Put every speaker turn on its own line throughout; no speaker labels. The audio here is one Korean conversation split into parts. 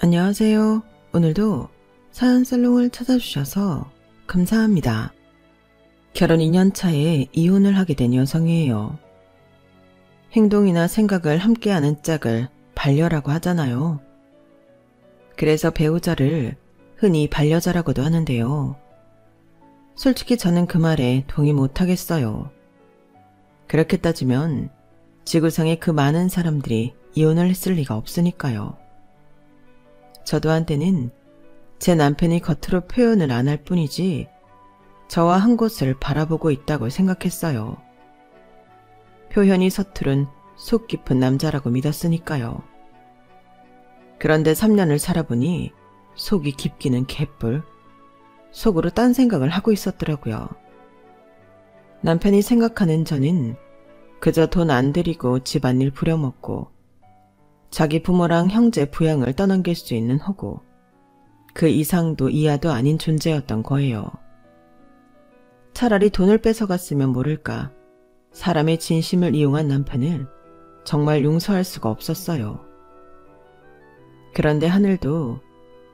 안녕하세요. 오늘도 사연살롱을 찾아주셔서 감사합니다. 결혼 2년 차에 이혼을 하게 된 여성이에요. 행동이나 생각을 함께하는 짝을 반려라고 하잖아요. 그래서 배우자를 흔히 반려자라고도 하는데요. 솔직히 저는 그 말에 동의 못하겠어요. 그렇게 따지면 지구상의 그 많은 사람들이 이혼을 했을 리가 없으니까요. 저도 한때는 제 남편이 겉으로 표현을 안 할 뿐이지 저와 한 곳을 바라보고 있다고 생각했어요. 표현이 서투른 속 깊은 남자라고 믿었으니까요. 그런데 3년을 살아보니 속이 깊기는 개뿔. 속으로 딴 생각을 하고 있었더라고요. 남편이 생각하는 저는 그저 돈 안 들이고 집안일 부려먹고 자기 부모랑 형제 부양을 떠넘길 수 있는 호구, 그 이상도 이하도 아닌 존재였던 거예요. 차라리 돈을 뺏어갔으면 모를까 사람의 진심을 이용한 남편을 정말 용서할 수가 없었어요. 그런데 하늘도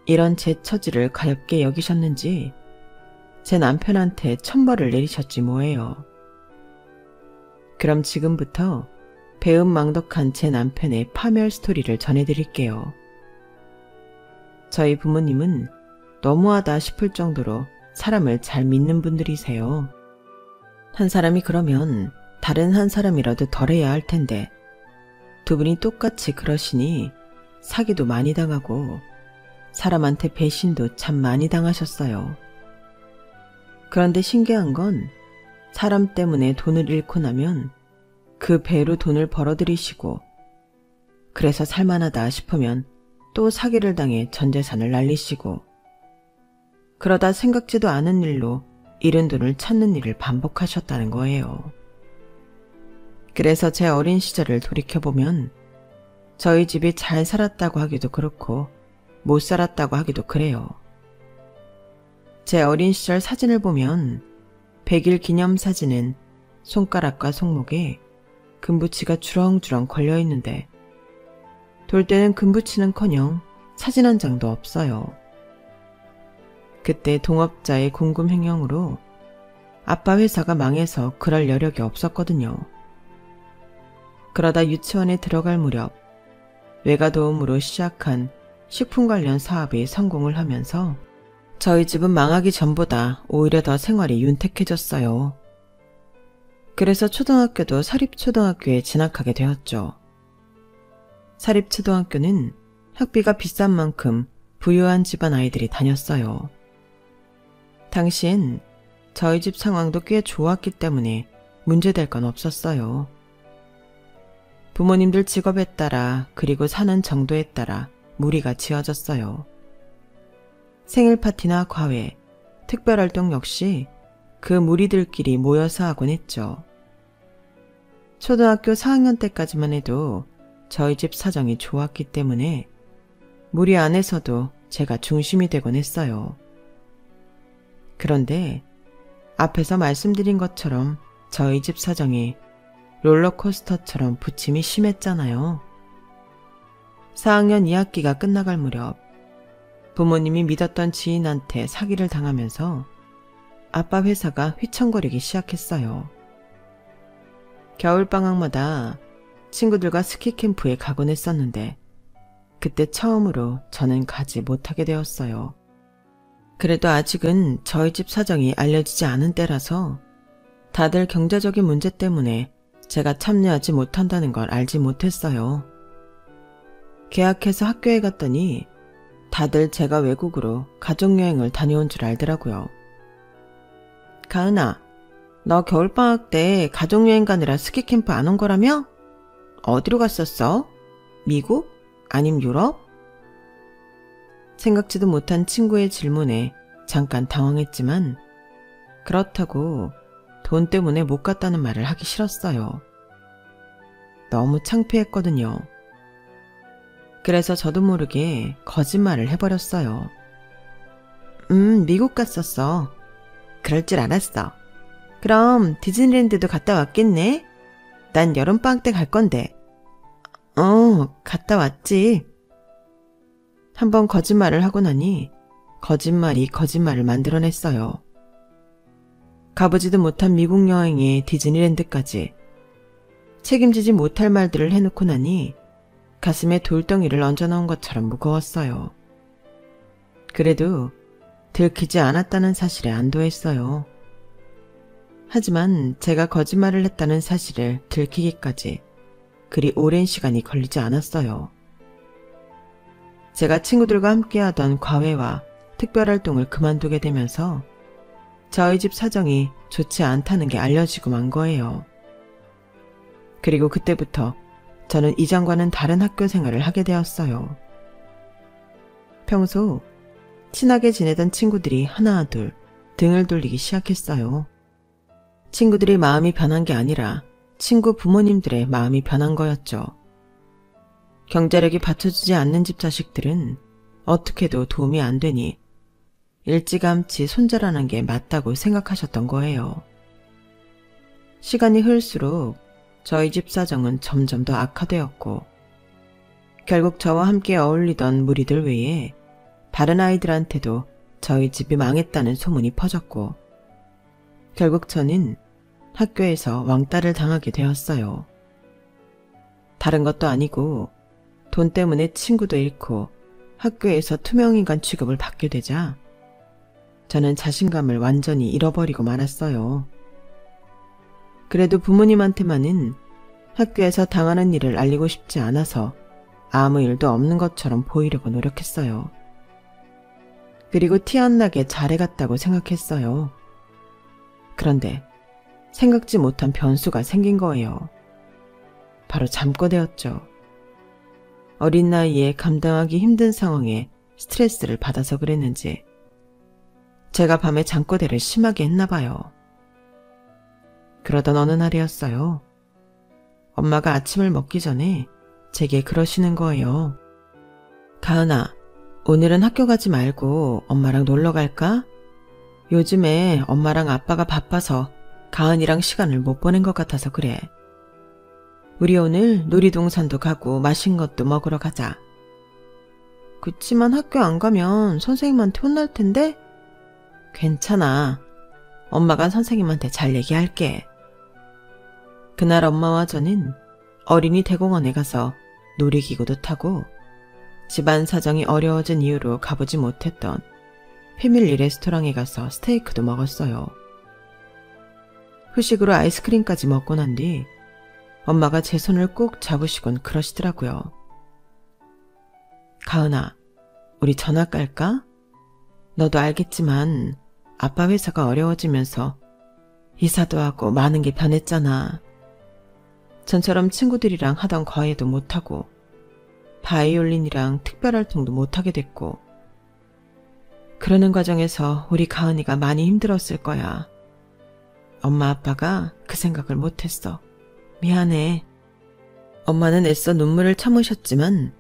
이런 제 처지를 가엾게 여기셨는지 제 남편한테 천벌을 내리셨지 뭐예요. 그럼 지금부터 배은망덕한 제 남편의 파멸 스토리를 전해드릴게요. 저희 부모님은 너무하다 싶을 정도로 사람을 잘 믿는 분들이세요. 한 사람이 그러면 다른 한 사람이라도 덜해야 할 텐데 두 분이 똑같이 그러시니 사기도 많이 당하고 사람한테 배신도 참 많이 당하셨어요. 그런데 신기한 건 사람 때문에 돈을 잃고 나면 그 배로 돈을 벌어들이시고 그래서 살만하다 싶으면 또 사기를 당해 전 재산을 날리시고 그러다 생각지도 않은 일로 잃은 돈을 찾는 일을 반복하셨다는 거예요. 그래서 제 어린 시절을 돌이켜보면 저희 집이 잘 살았다고 하기도 그렇고 못 살았다고 하기도 그래요. 제 어린 시절 사진을 보면 100일 기념 사진은 손가락과 손목에 금붙이가 주렁주렁 걸려있는데 돌 때는 금붙이는커녕 사진 한 장도 없어요. 그때 동업자의 공금횡령으로 아빠 회사가 망해서 그럴 여력이 없었거든요. 그러다 유치원에 들어갈 무렵 외가 도움으로 시작한 식품 관련 사업이 성공을 하면서 저희 집은 망하기 전보다 오히려 더 생활이 윤택해졌어요. 그래서 초등학교도 사립초등학교에 진학하게 되었죠. 사립초등학교는 학비가 비싼 만큼 부유한 집안 아이들이 다녔어요. 당시엔 저희 집 상황도 꽤 좋았기 때문에 문제될 건 없었어요. 부모님들 직업에 따라 그리고 사는 정도에 따라 무리가 지어졌어요. 생일 파티나 과외, 특별활동 역시 그 무리들끼리 모여서 하곤 했죠. 초등학교 4학년 때까지만 해도 저희 집 사정이 좋았기 때문에 무리 안에서도 제가 중심이 되곤 했어요. 그런데 앞에서 말씀드린 것처럼 저희 집 사정이 롤러코스터처럼 부침이 심했잖아요. 4학년 2학기가 끝나갈 무렵 부모님이 믿었던 지인한테 사기를 당하면서 아빠 회사가 휘청거리기 시작했어요. 겨울방학마다 친구들과 스키캠프에 가곤 했었는데 그때 처음으로 저는 가지 못하게 되었어요. 그래도 아직은 저희 집 사정이 알려지지 않은 때라서 다들 경제적인 문제 때문에 제가 참여하지 못한다는 걸 알지 못했어요. 계약해서 학교에 갔더니 다들 제가 외국으로 가족여행을 다녀온 줄 알더라고요. 가은아, 너 겨울방학 때 가족여행 가느라 스키캠프 안 온 거라며? 어디로 갔었어? 미국? 아님 유럽? 생각지도 못한 친구의 질문에 잠깐 당황했지만 그렇다고 돈 때문에 못 갔다는 말을 하기 싫었어요. 너무 창피했거든요. 그래서 저도 모르게 거짓말을 해버렸어요. 미국 갔었어. 그럴 줄 알았어. 그럼 디즈니랜드도 갔다 왔겠네? 난 여름방학 때 갈 건데. 갔다 왔지. 한번 거짓말을 하고 나니 거짓말이 거짓말을 만들어냈어요. 가보지도 못한 미국 여행에 디즈니랜드까지 책임지지 못할 말들을 해놓고 나니 가슴에 돌덩이를 얹어놓은 것처럼 무거웠어요. 그래도 들키지 않았다는 사실에 안도했어요. 하지만 제가 거짓말을 했다는 사실을 들키기까지 그리 오랜 시간이 걸리지 않았어요. 제가 친구들과 함께하던 과외와 특별활동을 그만두게 되면서 저희 집 사정이 좋지 않다는 게 알려지고 만 거예요. 그리고 그때부터 저는 이전과는 다른 학교 생활을 하게 되었어요. 평소 친하게 지내던 친구들이 하나 둘 등을 돌리기 시작했어요. 친구들이 마음이 변한 게 아니라 친구 부모님들의 마음이 변한 거였죠. 경제력이 받쳐주지 않는 집 자식들은 어떻게도 도움이 안 되니 일찌감치 손절하는 게 맞다고 생각하셨던 거예요. 시간이 흐를수록 저희 집 사정은 점점 더 악화되었고 결국 저와 함께 어울리던 무리들 외에 다른 아이들한테도 저희 집이 망했다는 소문이 퍼졌고 결국 저는 학교에서 왕따를 당하게 되었어요. 다른 것도 아니고 돈 때문에 친구도 잃고 학교에서 투명인간 취급을 받게 되자 저는 자신감을 완전히 잃어버리고 말았어요. 그래도 부모님한테만은 학교에서 당하는 일을 알리고 싶지 않아서 아무 일도 없는 것처럼 보이려고 노력했어요. 그리고 티 안 나게 잘해갔다고 생각했어요. 그런데 생각지 못한 변수가 생긴 거예요. 바로 잠꼬대였죠. 어린 나이에 감당하기 힘든 상황에 스트레스를 받아서 그랬는지 제가 밤에 잠꼬대를 심하게 했나 봐요. 그러던 어느 날이었어요. 엄마가 아침을 먹기 전에 제게 그러시는 거예요. 가은아, 오늘은 학교 가지 말고 엄마랑 놀러 갈까? 요즘에 엄마랑 아빠가 바빠서 가은이랑 시간을 못 보낸 것 같아서 그래. 우리 오늘 놀이동산도 가고 맛있는 것도 먹으러 가자. 그치만 학교 안 가면 선생님한테 혼날 텐데? 괜찮아. 엄마가 선생님한테 잘 얘기할게. 그날 엄마와 저는 어린이 대공원에 가서 놀이기구도 타고 집안 사정이 어려워진 이유로 가보지 못했던 패밀리 레스토랑에 가서 스테이크도 먹었어요. 후식으로 아이스크림까지 먹고 난 뒤 엄마가 제 손을 꼭 잡으시곤 그러시더라고요. 가은아, 우리 전학 갈까? 너도 알겠지만 아빠 회사가 어려워지면서 이사도 하고 많은 게 변했잖아. 전처럼 친구들이랑 하던 과외도 못하고 바이올린이랑 특별활동도 못하게 됐고 그러는 과정에서 우리 가은이가 많이 힘들었을 거야. 엄마 아빠가 그 생각을 못했어. 미안해. 엄마는 애써 눈물을 참으셨지만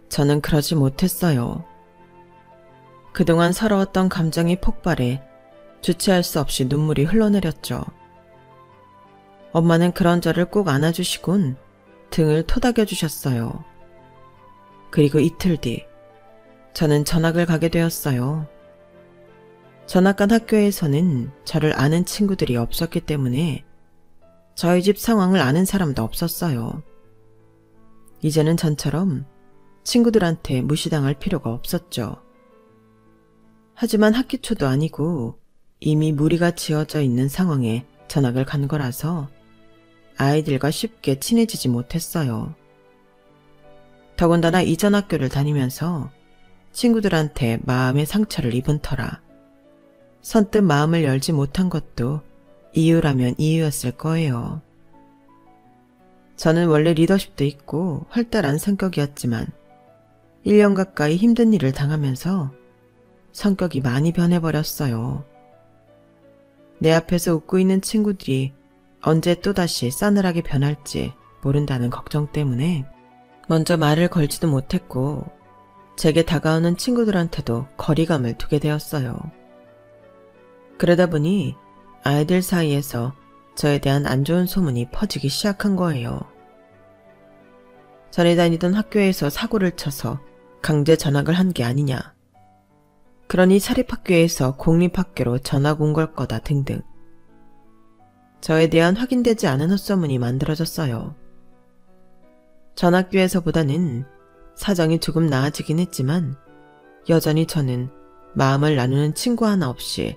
저는 그러지 못했어요. 그동안 서러웠던 감정이 폭발해 주체할 수 없이 눈물이 흘러내렸죠. 엄마는 그런 저를 꼭 안아주시곤 등을 토닥여주셨어요. 그리고 이틀 뒤 저는 전학을 가게 되었어요. 전학 간 학교에서는 저를 아는 친구들이 없었기 때문에 저희 집 상황을 아는 사람도 없었어요. 이제는 전처럼 친구들한테 무시당할 필요가 없었죠. 하지만 학기 초도 아니고 이미 무리가 지어져 있는 상황에 전학을 간 거라서 아이들과 쉽게 친해지지 못했어요. 더군다나 이전 학교를 다니면서 친구들한테 마음의 상처를 입은 터라 선뜻 마음을 열지 못한 것도 이유라면 이유였을 거예요. 저는 원래 리더십도 있고 활달한 성격이었지만 1년 가까이 힘든 일을 당하면서 성격이 많이 변해버렸어요. 내 앞에서 웃고 있는 친구들이 언제 또다시 싸늘하게 변할지 모른다는 걱정 때문에 먼저 말을 걸지도 못했고 제게 다가오는 친구들한테도 거리감을 두게 되었어요. 그러다 보니 아이들 사이에서 저에 대한 안 좋은 소문이 퍼지기 시작한 거예요. 전에 다니던 학교에서 사고를 쳐서 강제 전학을 한 게 아니냐. 그러니 사립학교에서 공립학교로 전학 온 걸 거다 등등. 저에 대한 확인되지 않은 헛소문이 만들어졌어요. 전 학교에서보다는 사정이 조금 나아지긴 했지만 여전히 저는 마음을 나누는 친구 하나 없이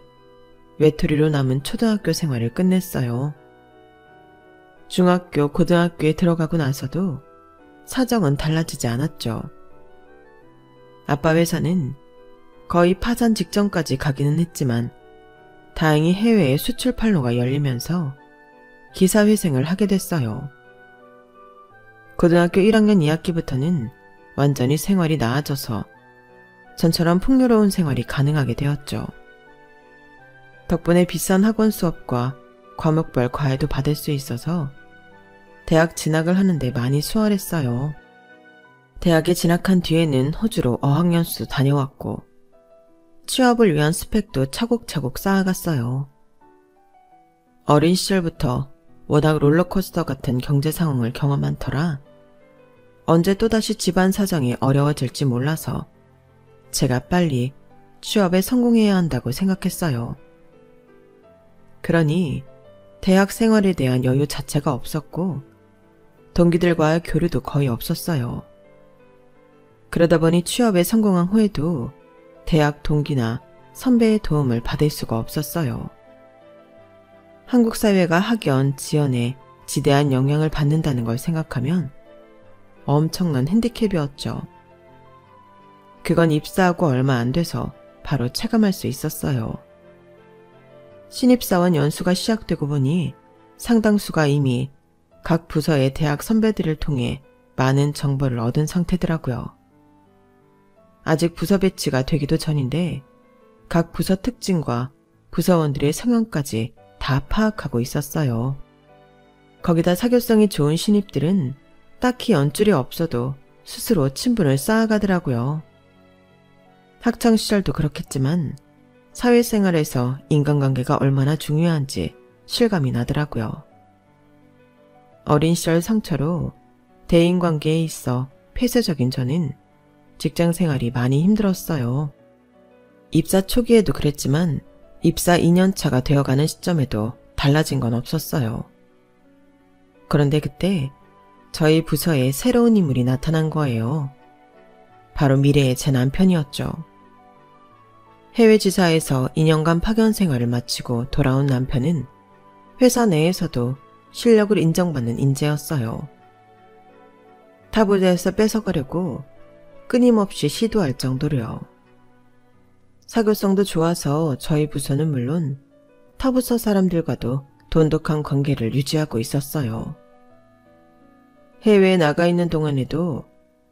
외톨이로 남은 초등학교 생활을 끝냈어요. 중학교, 고등학교에 들어가고 나서도 사정은 달라지지 않았죠. 아빠 회사는 거의 파산 직전까지 가기는 했지만 다행히 해외에 수출 판로가 열리면서 기사회생을 하게 됐어요. 고등학교 1학년 2학기부터는 완전히 생활이 나아져서 전처럼 풍요로운 생활이 가능하게 되었죠. 덕분에 비싼 학원 수업과 과목별 과외도 받을 수 있어서 대학 진학을 하는데 많이 수월했어요. 대학에 진학한 뒤에는 호주로 어학연수도 다녀왔고 취업을 위한 스펙도 차곡차곡 쌓아갔어요. 어린 시절부터 워낙 롤러코스터 같은 경제 상황을 경험한 터라 언제 또다시 집안 사정이 어려워질지 몰라서 제가 빨리 취업에 성공해야 한다고 생각했어요. 그러니 대학 생활에 대한 여유 자체가 없었고 동기들과의 교류도 거의 없었어요. 그러다 보니 취업에 성공한 후에도 대학 동기나 선배의 도움을 받을 수가 없었어요. 한국 사회가 학연, 지연에 지대한 영향을 받는다는 걸 생각하면 엄청난 핸디캡이었죠. 그건 입사하고 얼마 안 돼서 바로 체감할 수 있었어요. 신입사원 연수가 시작되고 보니 상당수가 이미 각 부서의 대학 선배들을 통해 많은 정보를 얻은 상태더라고요. 아직 부서 배치가 되기도 전인데 각 부서 특징과 부서원들의 성향까지 다 파악하고 있었어요. 거기다 사교성이 좋은 신입들은 딱히 연줄이 없어도 스스로 친분을 쌓아가더라고요. 학창시절도 그렇겠지만 사회생활에서 인간관계가 얼마나 중요한지 실감이 나더라고요. 어린 시절 상처로 대인관계에 있어 폐쇄적인 저는 직장생활이 많이 힘들었어요. 입사 초기에도 그랬지만 입사 2년차가 되어가는 시점에도 달라진 건 없었어요. 그런데 그때 저희 부서에 새로운 인물이 나타난 거예요. 바로 미래의 제 남편이었죠. 해외 지사에서 2년간 파견 생활을 마치고 돌아온 남편은 회사 내에서도 실력을 인정받는 인재였어요. 타 부서에서 뺏어가려고 끊임없이 시도할 정도로요. 사교성도 좋아서 저희 부서는 물론 타 부서 사람들과도 돈독한 관계를 유지하고 있었어요. 해외에 나가 있는 동안에도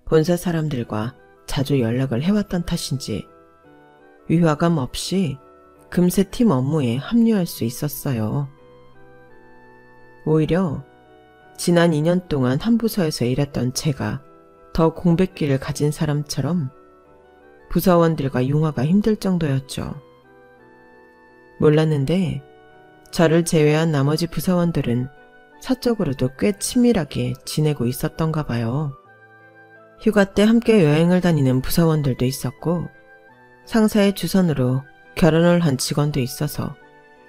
본사 사람들과 자주 연락을 해왔던 탓인지 위화감 없이 금세 팀 업무에 합류할 수 있었어요. 오히려 지난 2년 동안 한 부서에서 일했던 제가 더 공백기를 가진 사람처럼 부서원들과 융화가 힘들 정도였죠. 몰랐는데 저를 제외한 나머지 부서원들은 사적으로도 꽤 친밀하게 지내고 있었던가 봐요. 휴가 때 함께 여행을 다니는 부서원들도 있었고 상사의 주선으로 결혼을 한 직원도 있어서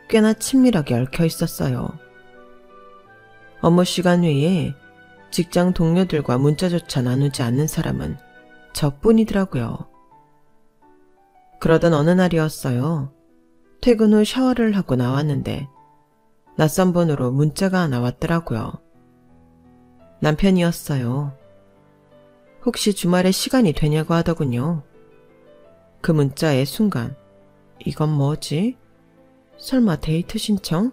꽤나 친밀하게 얽혀 있었어요. 업무 시간 외에 직장 동료들과 문자조차 나누지 않는 사람은 저뿐이더라고요. 그러던 어느 날이었어요. 퇴근 후 샤워를 하고 나왔는데 낯선 번호로 문자가 하나 왔더라고요. 남편이었어요. 혹시 주말에 시간이 되냐고 하더군요. 그 문자의 순간 이건 뭐지? 설마 데이트 신청?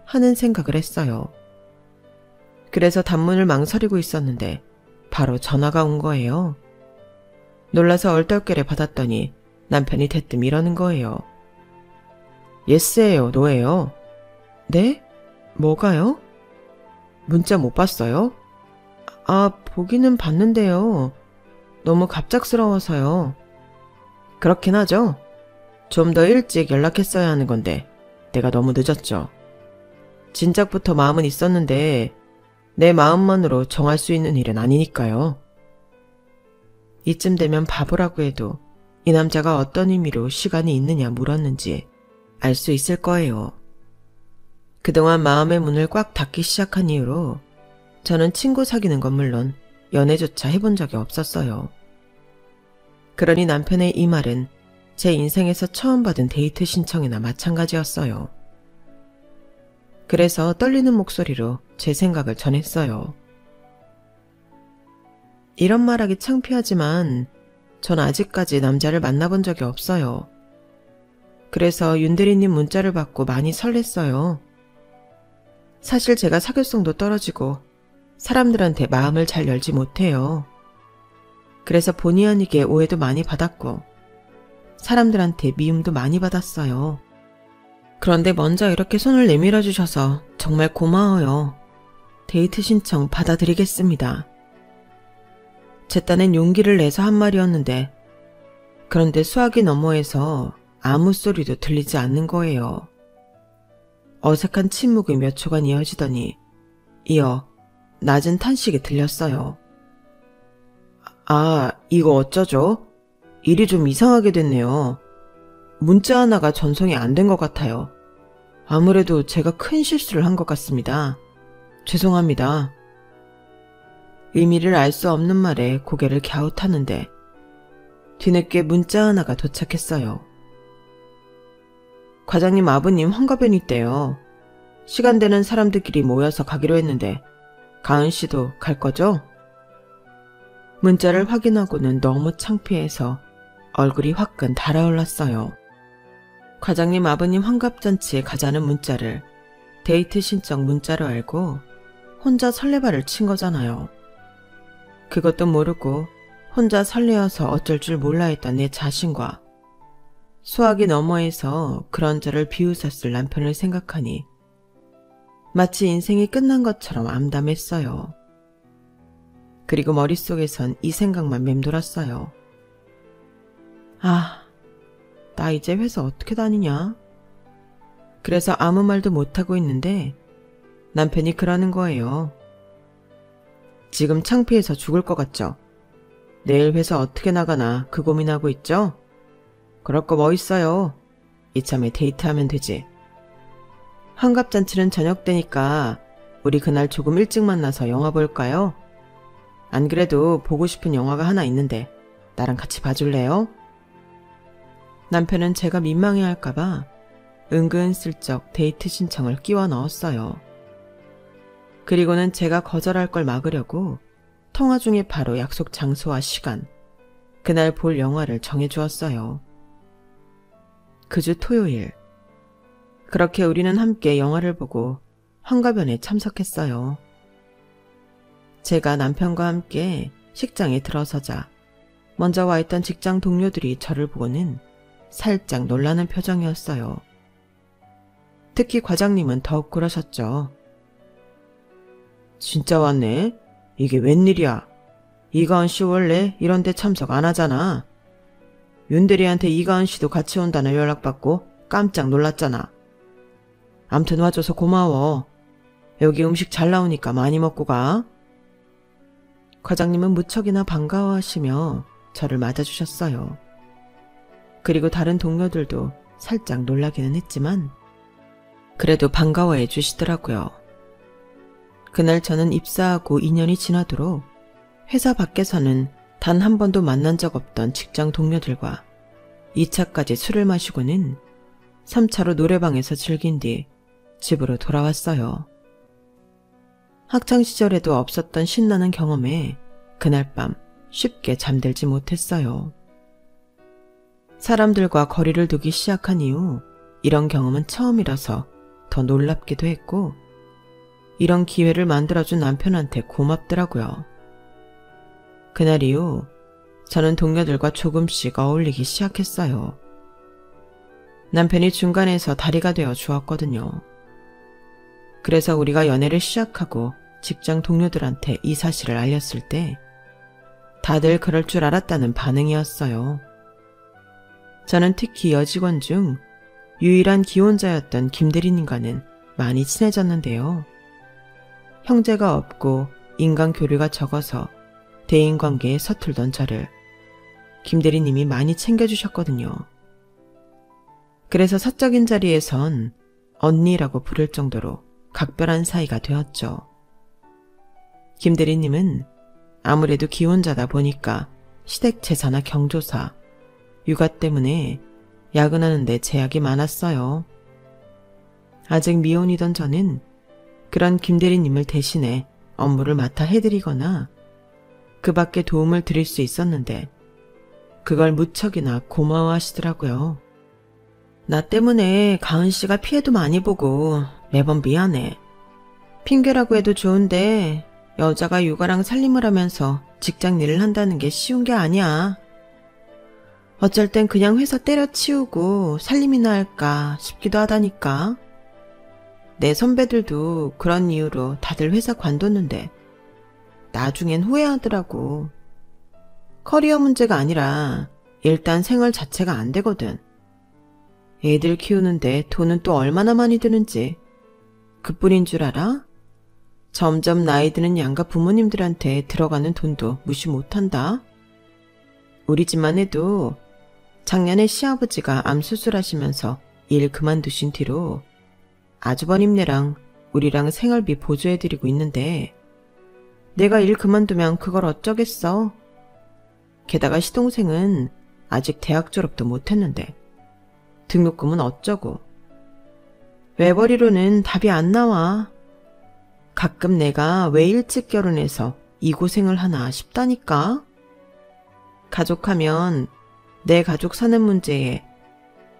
하는 생각을 했어요. 그래서 단문을 망설이고 있었는데 바로 전화가 온 거예요. 놀라서 얼떨결에 받았더니 남편이 대뜸 이러는 거예요. 예스예요, 노예요. 네? 뭐가요? 문자 못 봤어요? 아, 보기는 봤는데요. 너무 갑작스러워서요. 그렇긴 하죠. 좀 더 일찍 연락했어야 하는 건데 내가 너무 늦었죠. 진작부터 마음은 있었는데 내 마음만으로 정할 수 있는 일은 아니니까요. 이쯤 되면 바보라고 해도 이 남자가 어떤 의미로 시간이 있느냐 물었는지 알 수 있을 거예요. 그동안 마음의 문을 꽉 닫기 시작한 이후로 저는 친구 사귀는 건 물론 연애조차 해본 적이 없었어요. 그러니 남편의 이 말은 제 인생에서 처음 받은 데이트 신청이나 마찬가지였어요. 그래서 떨리는 목소리로 제 생각을 전했어요. 이런 말하기 창피하지만 전 아직까지 남자를 만나본 적이 없어요. 그래서 윤대리님 문자를 받고 많이 설렜어요. 사실 제가 사교성도 떨어지고 사람들한테 마음을 잘 열지 못해요. 그래서 본의 아니게 오해도 많이 받았고 사람들한테 미움도 많이 받았어요. 그런데 먼저 이렇게 손을 내밀어 주셔서 정말 고마워요. 데이트 신청 받아드리겠습니다. 제 딴엔 용기를 내서 한 말이었는데 그런데 수화기 너머에서 아무 소리도 들리지 않는 거예요. 어색한 침묵이 몇 초간 이어지더니 이어 낮은 탄식이 들렸어요. 아, 이거 어쩌죠? 일이 좀 이상하게 됐네요. 문자 하나가 전송이 안 된 것 같아요. 아무래도 제가 큰 실수를 한 것 같습니다. 죄송합니다. 의미를 알 수 없는 말에 고개를 갸웃하는데 뒤늦게 문자 하나가 도착했어요. 과장님 아버님 환갑연이 있대요. 시간 되는 사람들끼리 모여서 가기로 했는데 가은 씨도 갈 거죠? 문자를 확인하고는 너무 창피해서 얼굴이 화끈 달아올랐어요. 과장님 아버님 환갑잔치에 가자는 문자를 데이트 신청 문자로 알고 혼자 설레발을 친 거잖아요. 그것도 모르고 혼자 설레어서 어쩔 줄 몰라 했던 내 자신과 수화기 너머에서 그런 저를 비웃었을 남편을 생각하니 마치 인생이 끝난 것처럼 암담했어요. 그리고 머릿속에선 이 생각만 맴돌았어요. 아, 나 이제 회사 어떻게 다니냐? 그래서 아무 말도 못하고 있는데 남편이 그러는 거예요. 지금 창피해서 죽을 것 같죠? 내일 회사 어떻게 나가나 그 고민하고 있죠? 그럴 거 뭐 있어요. 이참에 데이트하면 되지. 환갑잔치는 저녁 때니까 우리 그날 조금 일찍 만나서 영화 볼까요? 안 그래도 보고 싶은 영화가 하나 있는데 나랑 같이 봐줄래요? 남편은 제가 민망해할까봐 은근슬쩍 데이트 신청을 끼워 넣었어요. 그리고는 제가 거절할 걸 막으려고 통화 중에 바로 약속 장소와 시간, 그날 볼 영화를 정해주었어요. 그 주 토요일. 그렇게 우리는 함께 영화를 보고 환갑연에 참석했어요. 제가 남편과 함께 식장에 들어서자 먼저 와 있던 직장 동료들이 저를 보고는 살짝 놀라는 표정이었어요. 특히 과장님은 더욱 그러셨죠. 진짜 왔네? 이게 웬일이야? 이가은 씨 원래 이런 데 참석 안 하잖아. 윤대리한테 이가은 씨도 같이 온다는 연락받고 깜짝 놀랐잖아. 암튼 와줘서 고마워. 여기 음식 잘 나오니까 많이 먹고 가. 과장님은 무척이나 반가워하시며 저를 맞아주셨어요. 그리고 다른 동료들도 살짝 놀라기는 했지만 그래도 반가워해 주시더라고요. 그날 저는 입사하고 2년이 지나도록 회사 밖에서는 단 한 번도 만난 적 없던 직장 동료들과 2차까지 술을 마시고는 3차로 노래방에서 즐긴 뒤 집으로 돌아왔어요. 학창시절에도 없었던 신나는 경험에 그날 밤 쉽게 잠들지 못했어요. 사람들과 거리를 두기 시작한 이후 이런 경험은 처음이라서 더 놀랍기도 했고 이런 기회를 만들어준 남편한테 고맙더라고요. 그날 이후 저는 동료들과 조금씩 어울리기 시작했어요. 남편이 중간에서 다리가 되어 주었거든요. 그래서 우리가 연애를 시작하고 직장 동료들한테 이 사실을 알렸을 때 다들 그럴 줄 알았다는 반응이었어요. 저는 특히 여직원 중 유일한 기혼자였던 김대리님과는 많이 친해졌는데요. 형제가 없고 인간 교류가 적어서 대인관계에 서툴던 저를 김 대리님이 많이 챙겨주셨거든요. 그래서 사적인 자리에선 언니라고 부를 정도로 각별한 사이가 되었죠. 김 대리님은 아무래도 기혼자다 보니까 시댁 제사나 경조사, 육아 때문에 야근하는데 제약이 많았어요. 아직 미혼이던 저는 그런 김 대리님을 대신해 업무를 맡아 해드리거나 그 밖에 도움을 드릴 수 있었는데 그걸 무척이나 고마워하시더라고요. 나 때문에 가은 씨가 피해도 많이 보고 매번 미안해. 핑계라고 해도 좋은데 여자가 육아랑 살림을 하면서 직장 일을 한다는 게 쉬운 게 아니야. 어쩔 땐 그냥 회사 때려치우고 살림이나 할까 싶기도 하다니까. 내 선배들도 그런 이유로 다들 회사 관뒀는데 나중엔 후회하더라고. 커리어 문제가 아니라 일단 생활 자체가 안 되거든. 애들 키우는데 돈은 또 얼마나 많이 드는지 그뿐인 줄 알아? 점점 나이 드는 양가 부모님들한테 들어가는 돈도 무시 못한다. 우리 집만 해도 작년에 시아버지가 암 수술하시면서 일 그만두신 뒤로 아주버님네랑 우리랑 생활비 보조해드리고 있는데 내가 일 그만두면 그걸 어쩌겠어. 게다가 시동생은 아직 대학 졸업도 못했는데 등록금은 어쩌고. 외벌이로는 답이 안 나와. 가끔 내가 왜 일찍 결혼해서 이 고생을 하나 싶다니까. 가족하면 내 가족 사는 문제에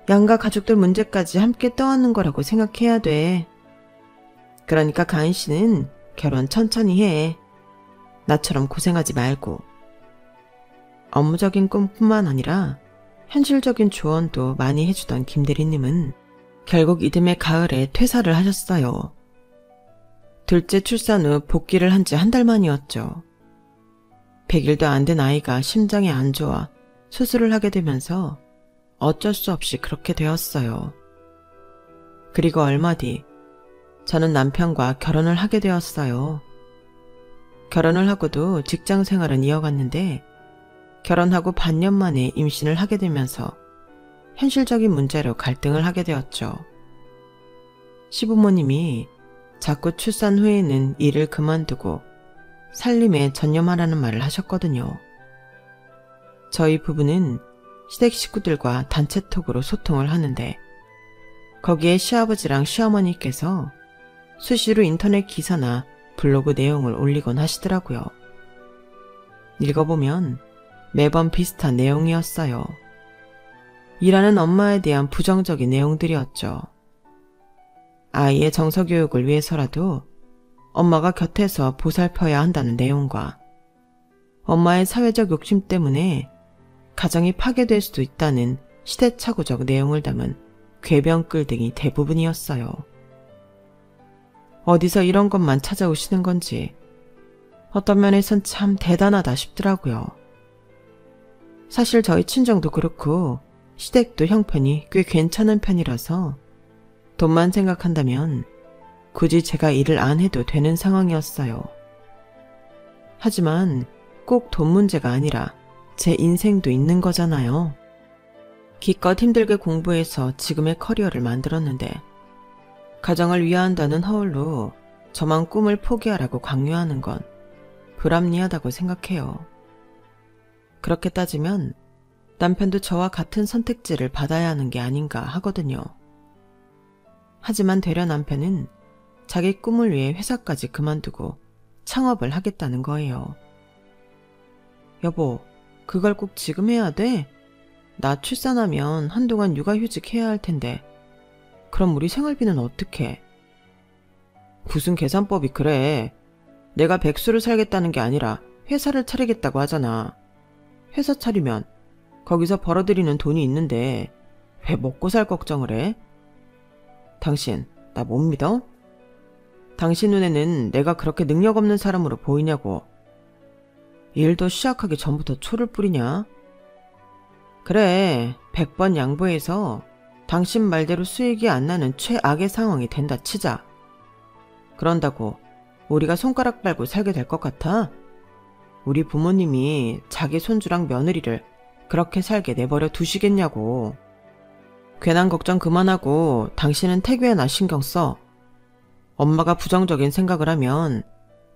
양가 가족들 문제까지 함께 떠안는 거라고 생각해야 돼. 그러니까 가은 씨는 결혼 천천히 해. 나처럼 고생하지 말고. 업무적인 꿈뿐만 아니라 현실적인 조언도 많이 해주던 김 대리님은 결국 이듬해 가을에 퇴사를 하셨어요. 둘째 출산 후 복귀를 한 지 한 달 만이었죠. 100일도 안 된 아이가 심장이 안 좋아 수술을 하게 되면서 어쩔 수 없이 그렇게 되었어요. 그리고 얼마 뒤 저는 남편과 결혼을 하게 되었어요. 결혼을 하고도 직장 생활은 이어갔는데 결혼하고 반년 만에 임신을 하게 되면서 현실적인 문제로 갈등을 하게 되었죠. 시부모님이 자꾸 출산 후에는 일을 그만두고 살림에 전념하라는 말을 하셨거든요. 저희 부부는 시댁 식구들과 단체톡으로 소통을 하는데 거기에 시아버지랑 시어머니께서 수시로 인터넷 기사나 블로그 내용을 올리곤 하시더라고요. 읽어보면 매번 비슷한 내용이었어요. 일하는 엄마에 대한 부정적인 내용들이었죠. 아이의 정서교육을 위해서라도 엄마가 곁에서 보살펴야 한다는 내용과 엄마의 사회적 욕심 때문에 가정이 파괴될 수도 있다는 시대착오적 내용을 담은 궤변글 등이 대부분이었어요. 어디서 이런 것만 찾아오시는 건지 어떤 면에선 참 대단하다 싶더라고요. 사실 저희 친정도 그렇고 시댁도 형편이 꽤 괜찮은 편이라서 돈만 생각한다면 굳이 제가 일을 안 해도 되는 상황이었어요. 하지만 꼭 돈 문제가 아니라 제 인생도 있는 거잖아요. 기껏 힘들게 공부해서 지금의 커리어를 만들었는데 가정을 위해야 한다는 허울로 저만 꿈을 포기하라고 강요하는 건 불합리하다고 생각해요. 그렇게 따지면 남편도 저와 같은 선택지를 받아야 하는 게 아닌가 하거든요. 하지만 되려 남편은 자기 꿈을 위해 회사까지 그만두고 창업을 하겠다는 거예요. 여보, 그걸 꼭 지금 해야 돼? 나 출산하면 한동안 육아휴직 해야 할 텐데 그럼 우리 생활비는 어떻게? 무슨 계산법이 그래. 내가 백수로 살겠다는 게 아니라 회사를 차리겠다고 하잖아. 회사 차리면 거기서 벌어들이는 돈이 있는데 왜 먹고 살 걱정을 해? 당신 나 못 믿어? 당신 눈에는 내가 그렇게 능력 없는 사람으로 보이냐고. 일도 시작하기 전부터 초를 뿌리냐? 그래, 100번 양보해서 당신 말대로 수익이 안 나는 최악의 상황이 된다 치자. 그런다고 우리가 손가락 빨고 살게 될 것 같아? 우리 부모님이 자기 손주랑 며느리를 그렇게 살게 내버려 두시겠냐고. 괜한 걱정 그만하고 당신은 태규에나 신경 써. 엄마가 부정적인 생각을 하면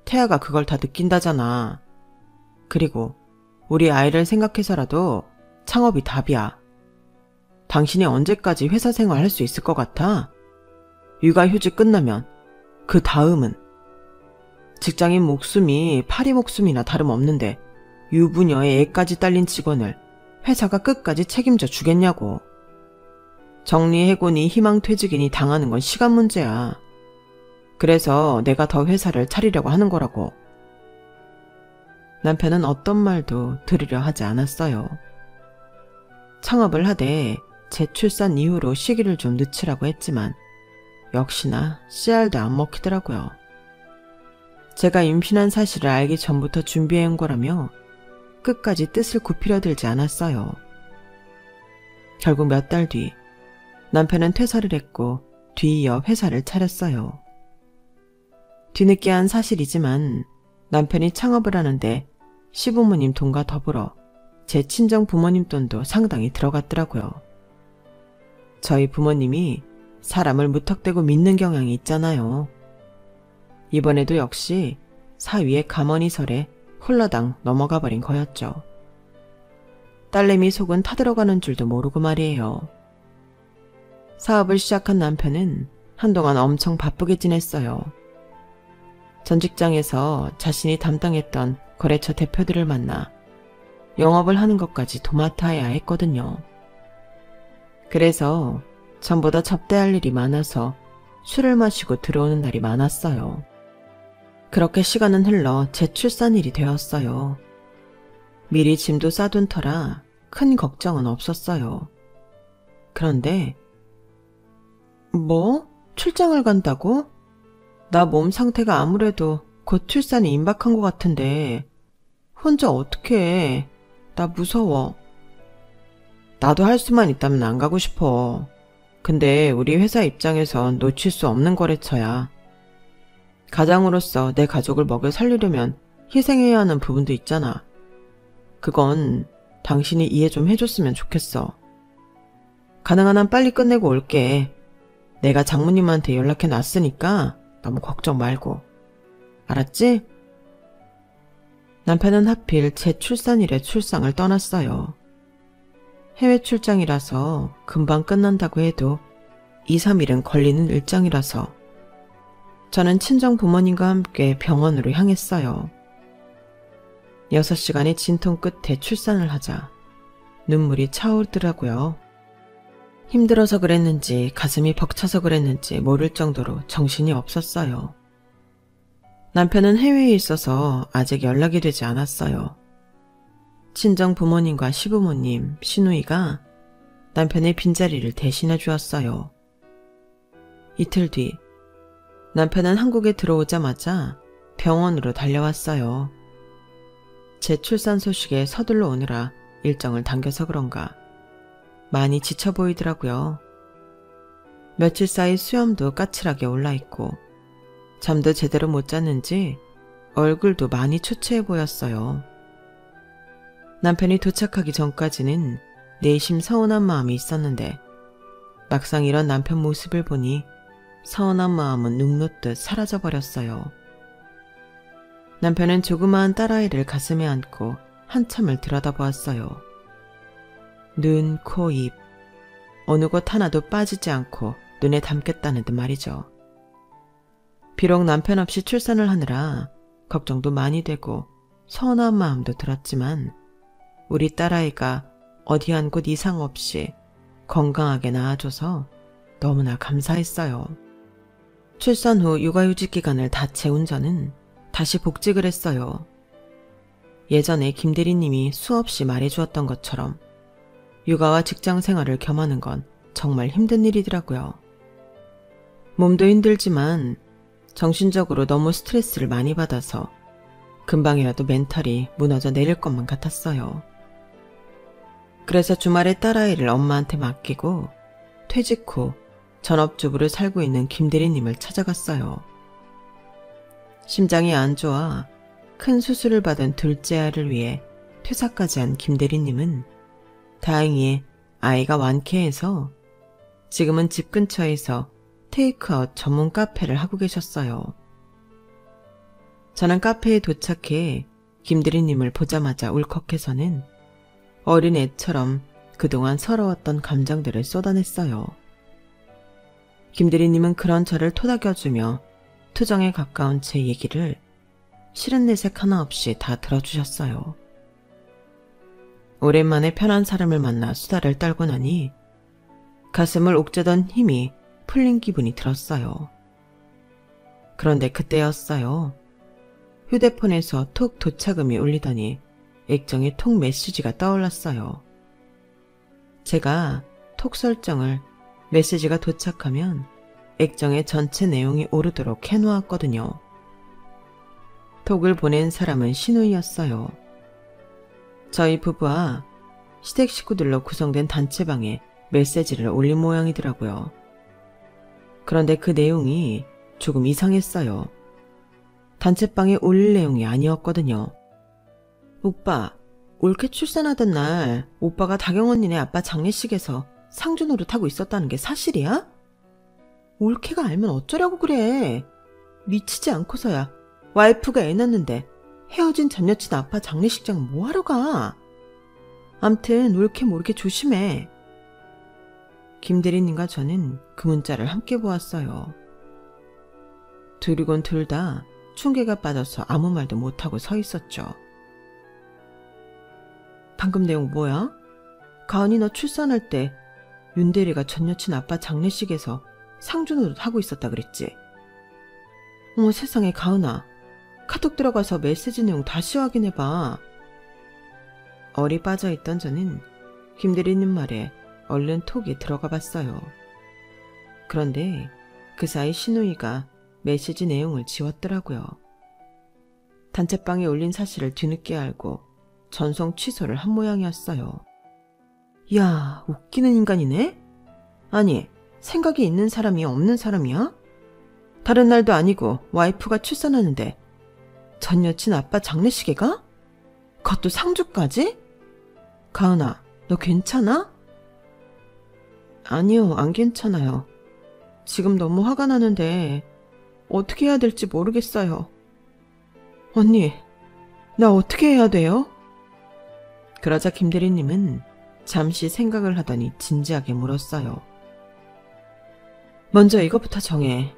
태아가 그걸 다 느낀다잖아. 그리고 우리 아이를 생각해서라도 창업이 답이야. 당신이 언제까지 회사 생활 할 수 있을 것 같아? 육아휴직 끝나면 그 다음은? 직장인 목숨이 파리 목숨이나 다름없는데 유부녀의 애까지 딸린 직원을 회사가 끝까지 책임져 주겠냐고. 정리해고니 희망퇴직이니 당하는 건 시간 문제야. 그래서 내가 더 회사를 차리려고 하는 거라고. 남편은 어떤 말도 들으려 하지 않았어요. 창업을 하되 재출산 이후로 시기를 좀 늦추라고 했지만 역시나 씨알도 안 먹히더라고요. 제가 임신한 사실을 알기 전부터 준비해온 거라며 끝까지 뜻을 굽히려 들지 않았어요. 결국 몇 달 뒤 남편은 퇴사를 했고 뒤이어 회사를 차렸어요. 뒤늦게한 사실이지만 남편이 창업을 하는데 시부모님 돈과 더불어 제 친정 부모님 돈도 상당히 들어갔더라고요. 저희 부모님이 사람을 무턱대고 믿는 경향이 있잖아요. 이번에도 역시 사위의 가머니설에 홀라당 넘어가 버린 거였죠. 딸내미 속은 타들어가는 줄도 모르고 말이에요. 사업을 시작한 남편은 한동안 엄청 바쁘게 지냈어요. 전 직장에서 자신이 담당했던 거래처 대표들을 만나 영업을 하는 것까지 도맡아야 했거든요. 그래서 전보다 접대할 일이 많아서 술을 마시고 들어오는 날이 많았어요. 그렇게 시간은 흘러 재출산일이 되었어요. 미리 짐도 싸둔 터라 큰 걱정은 없었어요. 그런데 뭐? 출장을 간다고? 나 몸 상태가 아무래도 곧 출산이 임박한 것 같은데 혼자 어떻게 해? 나 무서워. 나도 할 수만 있다면 안 가고 싶어. 근데 우리 회사 입장에선 놓칠 수 없는 거래처야. 가장으로서 내 가족을 먹여 살리려면 희생해야 하는 부분도 있잖아. 그건 당신이 이해 좀 해줬으면 좋겠어. 가능한 한 빨리 끝내고 올게. 내가 장모님한테 연락해 놨으니까 너무 걱정 말고. 알았지? 남편은 하필 제 출산일에 출상을 떠났어요. 해외 출장이라서 금방 끝난다고 해도 2, 3일은 걸리는 일정이라서 저는 친정 부모님과 함께 병원으로 향했어요. 6시간의 진통 끝에 출산을 하자 눈물이 차오르더라고요. 힘들어서 그랬는지 가슴이 벅차서 그랬는지 모를 정도로 정신이 없었어요. 남편은 해외에 있어서 아직 연락이 되지 않았어요. 친정 부모님과 시부모님, 시누이가 남편의 빈자리를 대신해 주었어요. 이틀 뒤 남편은 한국에 들어오자마자 병원으로 달려왔어요. 제 출산 소식에 서둘러 오느라 일정을 당겨서 그런가 많이 지쳐 보이더라고요. 며칠 사이 수염도 까칠하게 올라있고 잠도 제대로 못 잤는지 얼굴도 많이 초췌해 보였어요. 남편이 도착하기 전까지는 내심 서운한 마음이 있었는데 막상 이런 남편 모습을 보니 서운한 마음은 눅놓듯 사라져버렸어요. 남편은 조그마한 딸아이를 가슴에 안고 한참을 들여다보았어요. 눈, 코, 입 어느 곳 하나도 빠지지 않고 눈에 담겠다는 듯 말이죠. 비록 남편 없이 출산을 하느라 걱정도 많이 되고 서운한 마음도 들었지만 우리 딸아이가 어디 한 곳 이상 없이 건강하게 낳아줘서 너무나 감사했어요. 출산 후 육아휴직 기간을 다 채운 저는 다시 복직을 했어요. 예전에 김 대리님이 수없이 말해주었던 것처럼 육아와 직장 생활을 겸하는 건 정말 힘든 일이더라고요. 몸도 힘들지만 정신적으로 너무 스트레스를 많이 받아서 금방이라도 멘탈이 무너져 내릴 것만 같았어요. 그래서 주말에 딸아이를 엄마한테 맡기고 퇴직 후 전업주부를 살고 있는 김 대리님을 찾아갔어요. 심장이 안 좋아 큰 수술을 받은 둘째 아이를 위해 퇴사까지 한 김 대리님은 다행히 아이가 완쾌해서 지금은 집 근처에서 테이크아웃 전문 카페를 하고 계셨어요. 저는 카페에 도착해 김대리님을 보자마자 울컥해서는 어린애처럼 그동안 서러웠던 감정들을 쏟아냈어요. 김대리님은 그런 저를 토닥여주며 투정에 가까운 제 얘기를 싫은 내색 하나 없이 다 들어주셨어요. 오랜만에 편한 사람을 만나 수다를 떨고 나니 가슴을 옥죄던 힘이 풀린 기분이 들었어요. 그런데 그때였어요. 휴대폰에서 톡 도착음이 울리더니 액정에 톡 메시지가 떠올랐어요. 제가 톡 설정을 메시지가 도착하면 액정에 전체 내용이 오르도록 해놓았거든요. 톡을 보낸 사람은 신우이였어요. 저희 부부와 시댁 식구들로 구성된 단체방에 메시지를 올린 모양이더라고요. 그런데 그 내용이 조금 이상했어요. 단체방에 올릴 내용이 아니었거든요. 오빠, 올케 출산하던 날 오빠가 다경 언니네 아빠 장례식에서 상주 노릇하고 있었다는 게 사실이야? 올케가 알면 어쩌려고 그래. 미치지 않고서야 와이프가 애 낳는데 헤어진 전 여친 아빠 장례식장 뭐하러 가? 암튼 올케 모르게 조심해. 김대리님과 저는 그 문자를 함께 보았어요. 둘이곤 둘 다 충격에 빠져서 아무 말도 못하고 서 있었죠. 방금 내용 뭐야? 가은이 너 출산할 때 윤대리가 전 여친 아빠 장례식에서 상주 노릇 하고 있었다 그랬지? 어머 세상에 가은아. 카톡 들어가서 메시지 내용 다시 확인해봐. 얼이 빠져있던 저는 김대리님 말에 얼른 톡에 들어가 봤어요. 그런데 그 사이 신우이가 메시지 내용을 지웠더라고요. 단체방에 올린 사실을 뒤늦게 알고 전송 취소를 한 모양이었어요. 야, 웃기는 인간이네? 아니, 생각이 있는 사람이 없는 사람이야? 다른 날도 아니고 와이프가 출산하는데 전 여친 아빠 장례식에 가? 그것도 상주까지? 가은아, 너 괜찮아? 아니요, 안 괜찮아요. 지금 너무 화가 나는데 어떻게 해야 될지 모르겠어요. 언니, 나 어떻게 해야 돼요? 그러자 김대리님은 잠시 생각을 하더니 진지하게 물었어요. 먼저 이것부터 정해.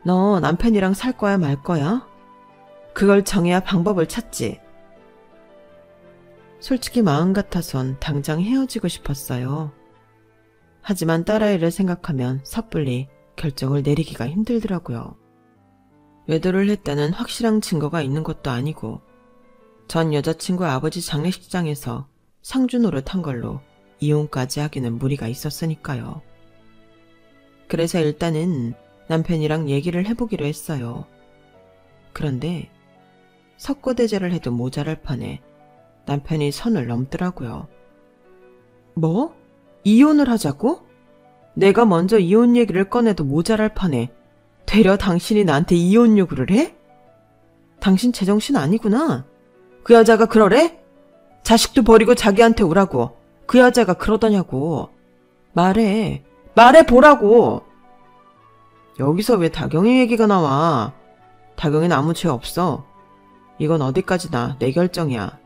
너 남편이랑 살 거야 말 거야? 그걸 정해야 방법을 찾지. 솔직히 마음 같아선 당장 헤어지고 싶었어요. 하지만 딸아이를 생각하면 섣불리 결정을 내리기가 힘들더라고요. 외도를 했다는 확실한 증거가 있는 것도 아니고 전 여자친구 아버지 장례식장에서 상주 노릇한 걸로 이혼까지 하기는 무리가 있었으니까요. 그래서 일단은 남편이랑 얘기를 해보기로 했어요. 그런데 석고대죄를 해도 모자랄 판에 남편이 선을 넘더라고요. 뭐? 이혼을 하자고? 내가 먼저 이혼 얘기를 꺼내도 모자랄 판에 되려 당신이 나한테 이혼 요구를 해? 당신 제정신 아니구나. 그 여자가 그러래? 자식도 버리고 자기한테 오라고. 그 여자가 그러더냐고. 말해. 말해보라고. 여기서 왜 다경이 얘기가 나와. 다경이는 아무 죄 없어. 이건 어디까지나 내 결정이야.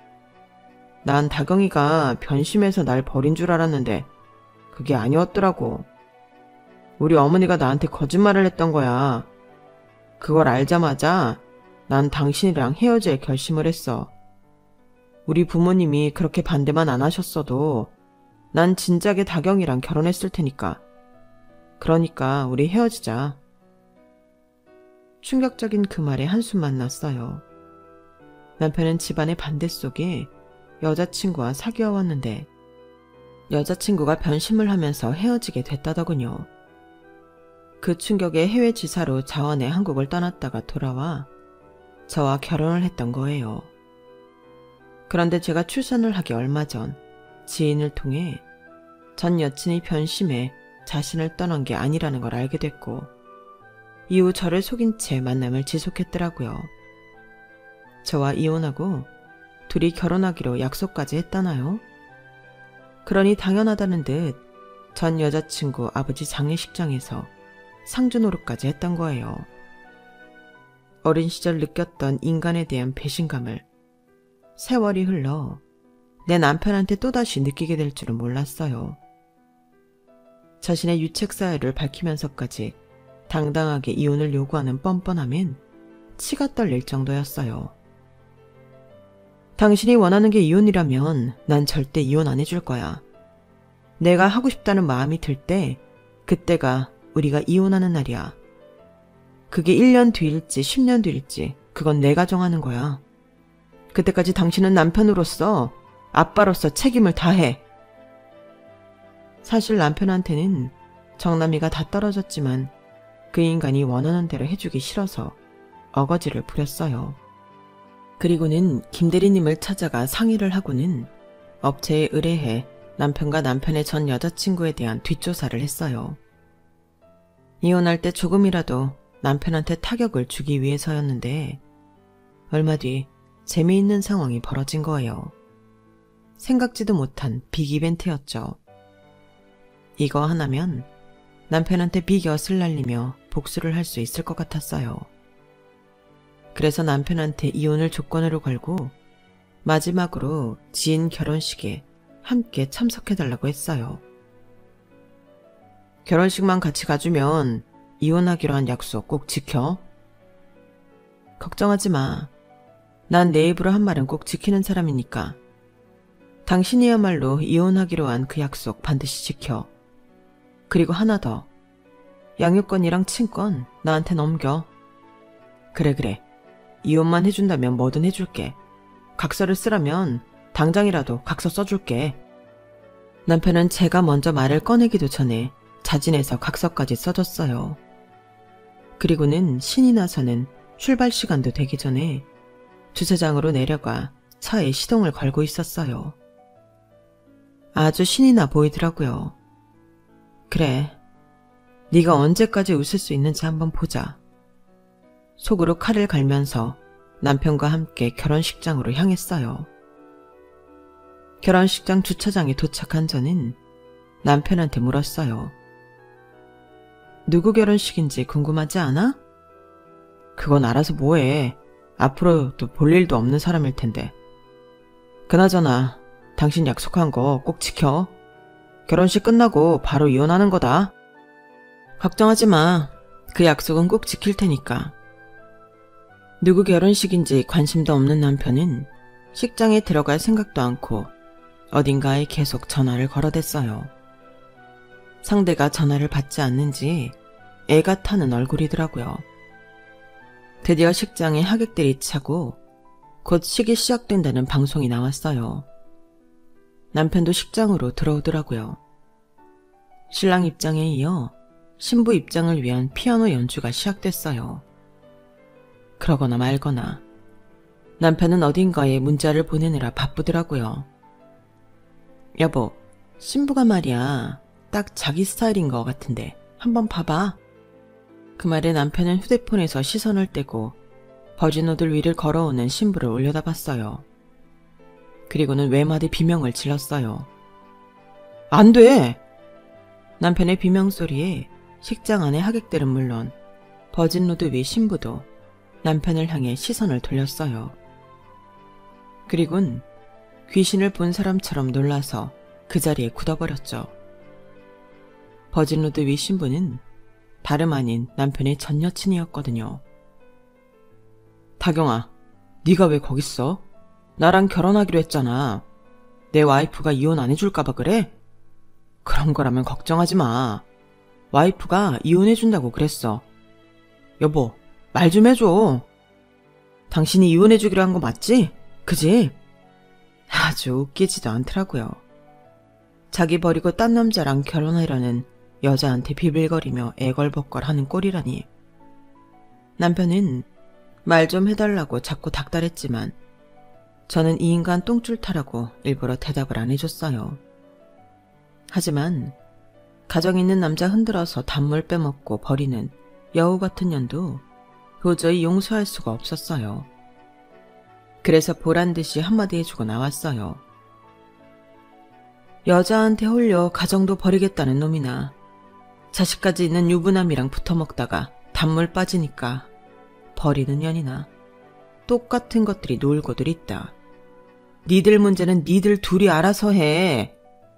난 다경이가 변심해서 날 버린 줄 알았는데 그게 아니었더라고. 우리 어머니가 나한테 거짓말을 했던 거야. 그걸 알자마자 난 당신이랑 헤어질 결심을 했어. 우리 부모님이 그렇게 반대만 안 하셨어도 난 진작에 다경이랑 결혼했을 테니까. 그러니까 우리 헤어지자. 충격적인 그 말에 한숨만 났어요. 남편은 집안의 반대 속에 여자친구와 사귀어 왔는데 여자친구가 변심을 하면서 헤어지게 됐다더군요. 그 충격에 해외 지사로 자원해 한국을 떠났다가 돌아와 저와 결혼을 했던 거예요. 그런데 제가 출산을 하기 얼마 전 지인을 통해 전 여친이 변심해 자신을 떠난 게 아니라는 걸 알게 됐고 이후 저를 속인 채 만남을 지속했더라고요. 저와 이혼하고 둘이 결혼하기로 약속까지 했다나요? 그러니 당연하다는 듯 전 여자친구 아버지 장례식장에서 상주 노릇까지 했던 거예요. 어린 시절 느꼈던 인간에 대한 배신감을 세월이 흘러 내 남편한테 또다시 느끼게 될 줄은 몰랐어요. 자신의 유책 사유를 밝히면서까지 당당하게 이혼을 요구하는 뻔뻔함엔 치가 떨릴 정도였어요. 당신이 원하는 게 이혼이라면 난 절대 이혼 안 해줄 거야. 내가 하고 싶다는 마음이 들 때 그때가 우리가 이혼하는 날이야. 그게 1년 뒤일지 10년 뒤일지 그건 내가 정하는 거야. 그때까지 당신은 남편으로서 아빠로서 책임을 다해. 사실 남편한테는 정남이가 다 떨어졌지만 그 인간이 원하는 대로 해주기 싫어서 어거지를 부렸어요. 그리고는 김대리님을 찾아가 상의를 하고는 업체에 의뢰해 남편과 남편의 전 여자친구에 대한 뒷조사를 했어요. 이혼할 때 조금이라도 남편한테 타격을 주기 위해서였는데 얼마 뒤 재미있는 상황이 벌어진 거예요. 생각지도 못한 빅 이벤트였죠. 이거 하나면 남편한테 빅엿을 날리며 복수를 할 수 있을 것 같았어요. 그래서 남편한테 이혼을 조건으로 걸고 마지막으로 지인 결혼식에 함께 참석해달라고 했어요. 결혼식만 같이 가주면 이혼하기로 한 약속 꼭 지켜. 걱정하지 마. 난 내 입으로 한 말은 꼭 지키는 사람이니까. 당신이야말로 이혼하기로 한 그 약속 반드시 지켜. 그리고 하나 더. 양육권이랑 친권 나한테 넘겨. 그래. 이혼만 해준다면 뭐든 해줄게. 각서를 쓰라면 당장이라도 각서 써줄게. 남편은 제가 먼저 말을 꺼내기도 전에 자진해서 각서까지 써줬어요. 그리고는 신이 나서는 출발 시간도 되기 전에 주차장으로 내려가 차에 시동을 걸고 있었어요. 아주 신이 나 보이더라고요. 그래, 네가 언제까지 웃을 수 있는지 한번 보자. 속으로 칼을 갈면서 남편과 함께 결혼식장으로 향했어요. 결혼식장 주차장에 도착한 저는 남편한테 물었어요. 누구 결혼식인지 궁금하지 않아? 그건 알아서 뭐해. 앞으로도 볼 일도 없는 사람일 텐데. 그나저나 당신 약속한 거 꼭 지켜. 결혼식 끝나고 바로 이혼하는 거다. 걱정하지 마. 그 약속은 꼭 지킬 테니까. 누구 결혼식인지 관심도 없는 남편은 식장에 들어갈 생각도 않고 어딘가에 계속 전화를 걸어댔어요. 상대가 전화를 받지 않는지 애가 타는 얼굴이더라고요. 드디어 식장에 하객들이 차고 곧 식이 시작된다는 방송이 나왔어요. 남편도 식장으로 들어오더라고요. 신랑 입장에 이어 신부 입장을 위한 피아노 연주가 시작됐어요. 그러거나 말거나 남편은 어딘가에 문자를 보내느라 바쁘더라고요. 여보, 신부가 말이야. 딱 자기 스타일인 것 같은데 한번 봐봐. 그 말에 남편은 휴대폰에서 시선을 떼고 버진옷을 위를 걸어오는 신부를 올려다봤어요. 그리고는 외마디 비명을 질렀어요. 안 돼! 남편의 비명소리에 식장 안의 하객들은 물론 버진로드 위 신부도 남편을 향해 시선을 돌렸어요. 그리곤 귀신을 본 사람처럼 놀라서 그 자리에 굳어버렸죠. 버진로드 위 신부는 다름 아닌 남편의 전 여친이었거든요. 다경아, 네가 왜 거기 있어? 나랑 결혼하기로 했잖아. 내 와이프가 이혼 안 해줄까봐 그래? 그런 거라면 걱정하지 마. 와이프가 이혼해준다고 그랬어. 여보, 말 좀 해줘. 당신이 이혼해주기로 한 거 맞지? 그지? 아주 웃기지도 않더라고요. 자기 버리고 딴 남자랑 결혼하려는 여자한테 비빌거리며 애걸복걸하는 꼴이라니. 남편은 말 좀 해달라고 자꾸 닥달했지만 저는 이 인간 똥줄 타라고 일부러 대답을 안 해줬어요. 하지만 가정 있는 남자 흔들어서 단물 빼먹고 버리는 여우 같은 년도 도저히 용서할 수가 없었어요. 그래서 보란듯이 한마디 해주고 나왔어요. 여자한테 홀려 가정도 버리겠다는 놈이나 자식까지 있는 유부남이랑 붙어먹다가 단물 빠지니까 버리는 년이나 똑같은 것들이 놀고들 있다. 니들 문제는 니들 둘이 알아서 해.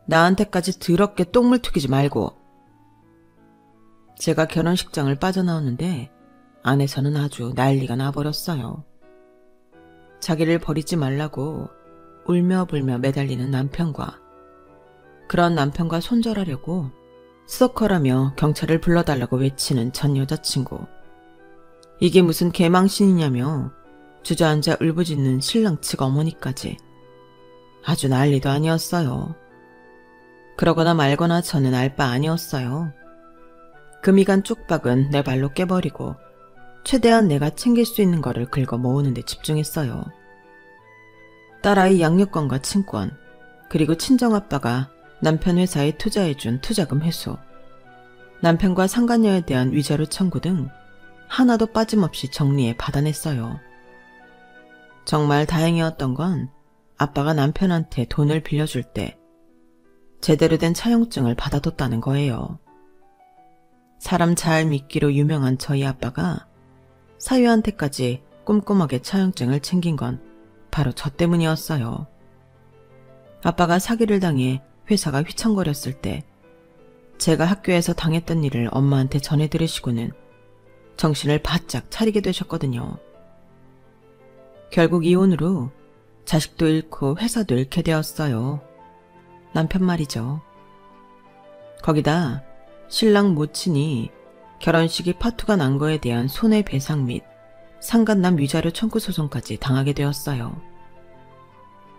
나한테까지 더럽게 똥물 튀기지 말고. 제가 결혼식장을 빠져나오는데 안에서는 아주 난리가 나버렸어요. 자기를 버리지 말라고 울며불며 매달리는 남편과 그런 남편과 손절하려고 스토커라며 경찰을 불러달라고 외치는 전 여자친구. 이게 무슨 개망신이냐며 주저앉아 울부짖는 신랑 측 어머니까지. 아주 난리도 아니었어요. 그러거나 말거나 저는 알 바 아니었어요. 금이 간 쪽박은 내 발로 깨버리고 최대한 내가 챙길 수 있는 거를 긁어 모으는 데 집중했어요. 딸아이 양육권과 친권, 그리고 친정아빠가 남편 회사에 투자해준 투자금 회수, 남편과 상간녀에 대한 위자료 청구 등 하나도 빠짐없이 정리해 받아냈어요. 정말 다행이었던 건 아빠가 남편한테 돈을 빌려줄 때 제대로 된 차용증을 받아뒀다는 거예요. 사람 잘 믿기로 유명한 저희 아빠가 사위한테까지 꼼꼼하게 차용증을 챙긴 건 바로 저 때문이었어요. 아빠가 사기를 당해 회사가 휘청거렸을 때 제가 학교에서 당했던 일을 엄마한테 전해들으시고는 정신을 바짝 차리게 되셨거든요. 결국 이혼으로 자식도 잃고 회사도 잃게 되었어요. 남편 말이죠. 거기다 신랑 모친이 결혼식이 파투가 난 거에 대한 손해배상 및 상간남 위자료 청구 소송까지 당하게 되었어요.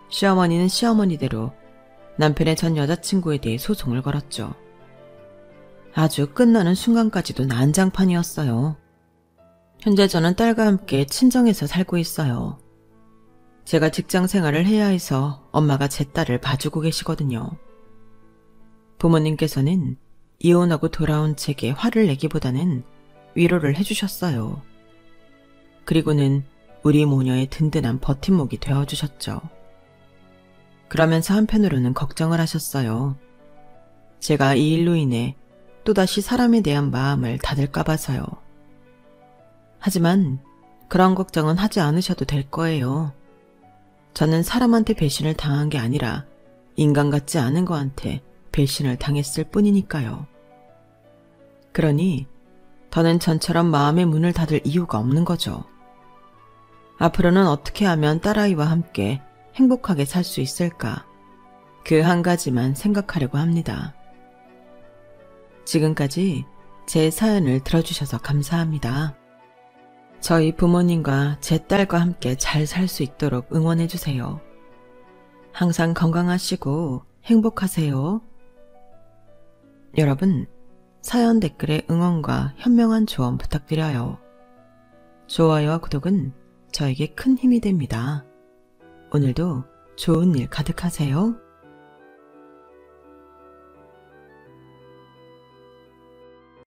시어머니는 시어머니대로 남편의 전 여자친구에 대해 소송을 걸었죠. 아주 끝나는 순간까지도 난장판이었어요. 현재 저는 딸과 함께 친정에서 살고 있어요. 제가 직장 생활을 해야 해서 엄마가 제 딸을 봐주고 계시거든요. 부모님께서는 이혼하고 돌아온 제게 화를 내기보다는 위로를 해주셨어요. 그리고는 우리 모녀의 든든한 버팀목이 되어주셨죠. 그러면서 한편으로는 걱정을 하셨어요. 제가 이 일로 인해 또다시 사람에 대한 마음을 닫을까 봐서요. 하지만 그런 걱정은 하지 않으셔도 될 거예요. 저는 사람한테 배신을 당한 게 아니라 인간 같지 않은 거한테 배신을 당했을 뿐이니까요. 그러니 더는 전처럼 마음의 문을 닫을 이유가 없는 거죠. 앞으로는 어떻게 하면 딸아이와 함께 행복하게 살 수 있을까? 그 한 가지만 생각하려고 합니다. 지금까지 제 사연을 들어주셔서 감사합니다. 저희 부모님과 제 딸과 함께 잘 살 수 있도록 응원해주세요. 항상 건강하시고 행복하세요. 여러분, 사연 댓글에 응원과 현명한 조언 부탁드려요. 좋아요와 구독은 저에게 큰 힘이 됩니다. 오늘도 좋은 일 가득하세요.